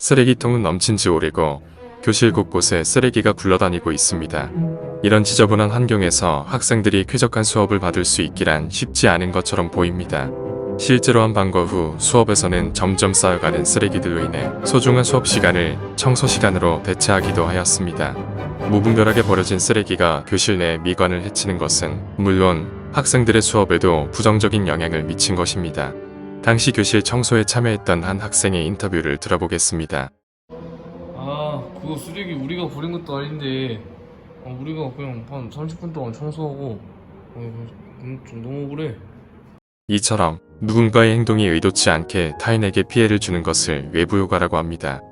쓰레기통은 넘친 지 오래고 교실 곳곳에 쓰레기가 굴러다니고 있습니다. 이런 지저분한 환경에서 학생들이 쾌적한 수업을 받을 수 있기란 쉽지 않은 것처럼 보입니다. 실제로 한 방과 후 수업에서는 점점 쌓여가는 쓰레기들로 인해 소중한 수업 시간을 청소 시간으로 대체하기도 하였습니다. 무분별하게 버려진 쓰레기가 교실 내 미관을 해치는 것은 물론 학생들의 수업에도 부정적인 영향을 미친 것입니다. 당시 교실 청소에 참여했던 한 학생의 인터뷰를 들어보겠습니다. 그거 쓰레기 우리가 버린 것도 아닌데 우리가 그냥 한 30분 동안 청소하고 좀 너무 그래. 이처럼 누군가의 행동이 의도치 않게 타인에게 피해를 주는 것을 외부효과라고 합니다.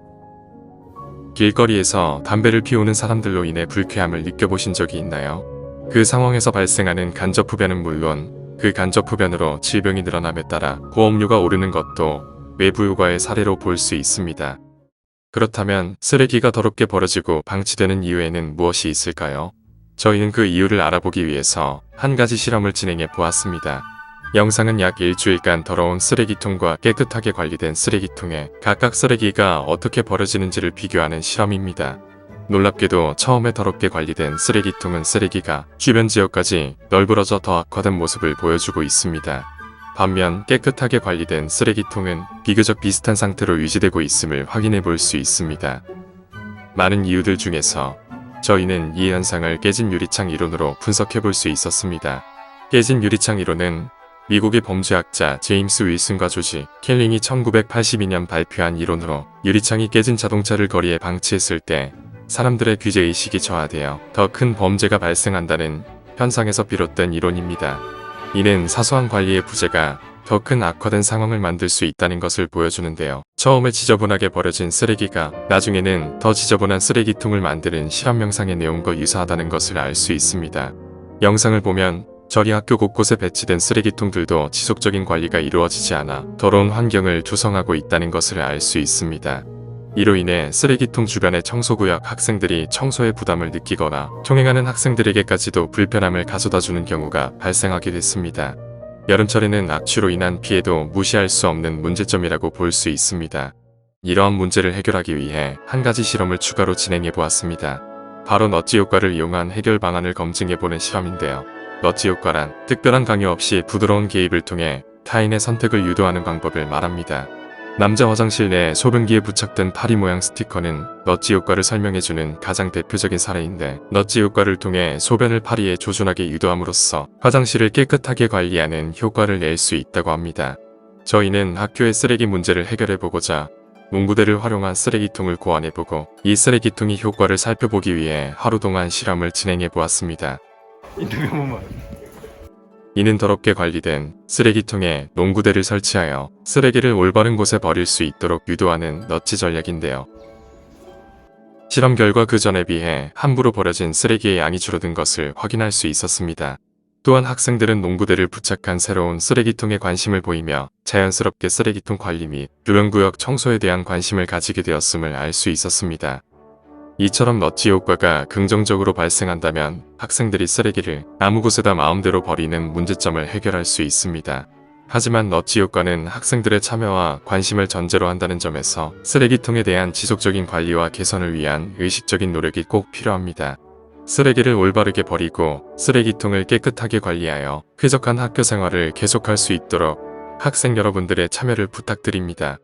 길거리에서 담배를 피우는 사람들로 인해 불쾌함을 느껴보신 적이 있나요? 그 상황에서 발생하는 간접 흡연은 물론 그 간접 흡연으로 질병이 늘어남에 따라 보험료가 오르는 것도 외부효과의 사례로 볼 수 있습니다. 그렇다면 쓰레기가 더럽게 버려지고 방치되는 이유에는 무엇이 있을까요? 저희는 그 이유를 알아보기 위해서 한 가지 실험을 진행해 보았습니다. 영상은 약 일주일간 더러운 쓰레기통과 깨끗하게 관리된 쓰레기통에 각각 쓰레기가 어떻게 버려지는지를 비교하는 실험입니다. 놀랍게도 처음에 더럽게 관리된 쓰레기통은 쓰레기가 주변 지역까지 널브러져 더 악화된 모습을 보여주고 있습니다. 반면 깨끗하게 관리된 쓰레기통은 비교적 비슷한 상태로 유지되고 있음을 확인해 볼 수 있습니다. 많은 이유들 중에서 저희는 이 현상을 깨진 유리창 이론으로 분석해 볼 수 있었습니다. 깨진 유리창 이론은 미국의 범죄학자 제임스 윌슨과 조지 켈링이 1982년 발표한 이론으로 유리창이 깨진 자동차를 거리에 방치했을 때 사람들의 규제의식이 저하되어 더 큰 범죄가 발생한다는 현상에서 비롯된 이론입니다. 이는 사소한 관리의 부재가 더 큰 악화된 상황을 만들 수 있다는 것을 보여주는데요. 처음에 지저분하게 버려진 쓰레기가 나중에는 더 지저분한 쓰레기통을 만드는 실험 영상의 내용과 유사하다는 것을 알 수 있습니다. 영상을 보면 저희 학교 곳곳에 배치된 쓰레기통들도 지속적인 관리가 이루어지지 않아 더러운 환경을 조성하고 있다는 것을 알 수 있습니다. 이로 인해 쓰레기통 주변의 청소구역 학생들이 청소의 부담을 느끼거나 통행하는 학생들에게까지도 불편함을 가져다주는 경우가 발생하게 됐습니다. 여름철에는 악취로 인한 피해도 무시할 수 없는 문제점이라고 볼 수 있습니다. 이러한 문제를 해결하기 위해 한 가지 실험을 추가로 진행해 보았습니다. 바로 넛지 효과를 이용한 해결 방안을 검증해보는 실험인데요. 넛지 효과란 특별한 강요 없이 부드러운 개입을 통해 타인의 선택을 유도하는 방법을 말합니다. 남자 화장실 내 소변기에 부착된 파리 모양 스티커는 넛지 효과를 설명해주는 가장 대표적인 사례인데, 넛지 효과를 통해 소변을 파리에 조준하게 유도함으로써 화장실을 깨끗하게 관리하는 효과를 낼 수 있다고 합니다. 저희는 학교의 쓰레기 문제를 해결해보고자 농구대를 활용한 쓰레기통을 고안해보고 이 쓰레기통의 효과를 살펴보기 위해 하루 동안 실험을 진행해보았습니다. 인터뷰 한 번만. 이는 더럽게 관리된 쓰레기통에 농구대를 설치하여 쓰레기를 올바른 곳에 버릴 수 있도록 유도하는 넛지 전략인데요. 실험 결과 그 전에 비해 함부로 버려진 쓰레기의 양이 줄어든 것을 확인할 수 있었습니다. 또한 학생들은 농구대를 부착한 새로운 쓰레기통에 관심을 보이며 자연스럽게 쓰레기통 관리 및 주변구역 청소에 대한 관심을 가지게 되었음을 알 수 있었습니다. 이처럼 넛지 효과가 긍정적으로 발생한다면 학생들이 쓰레기를 아무 곳에다 마음대로 버리는 문제점을 해결할 수 있습니다. 하지만 넛지 효과는 학생들의 참여와 관심을 전제로 한다는 점에서 쓰레기통에 대한 지속적인 관리와 개선을 위한 의식적인 노력이 꼭 필요합니다. 쓰레기를 올바르게 버리고 쓰레기통을 깨끗하게 관리하여 쾌적한 학교 생활을 계속할 수 있도록 학생 여러분들의 참여를 부탁드립니다.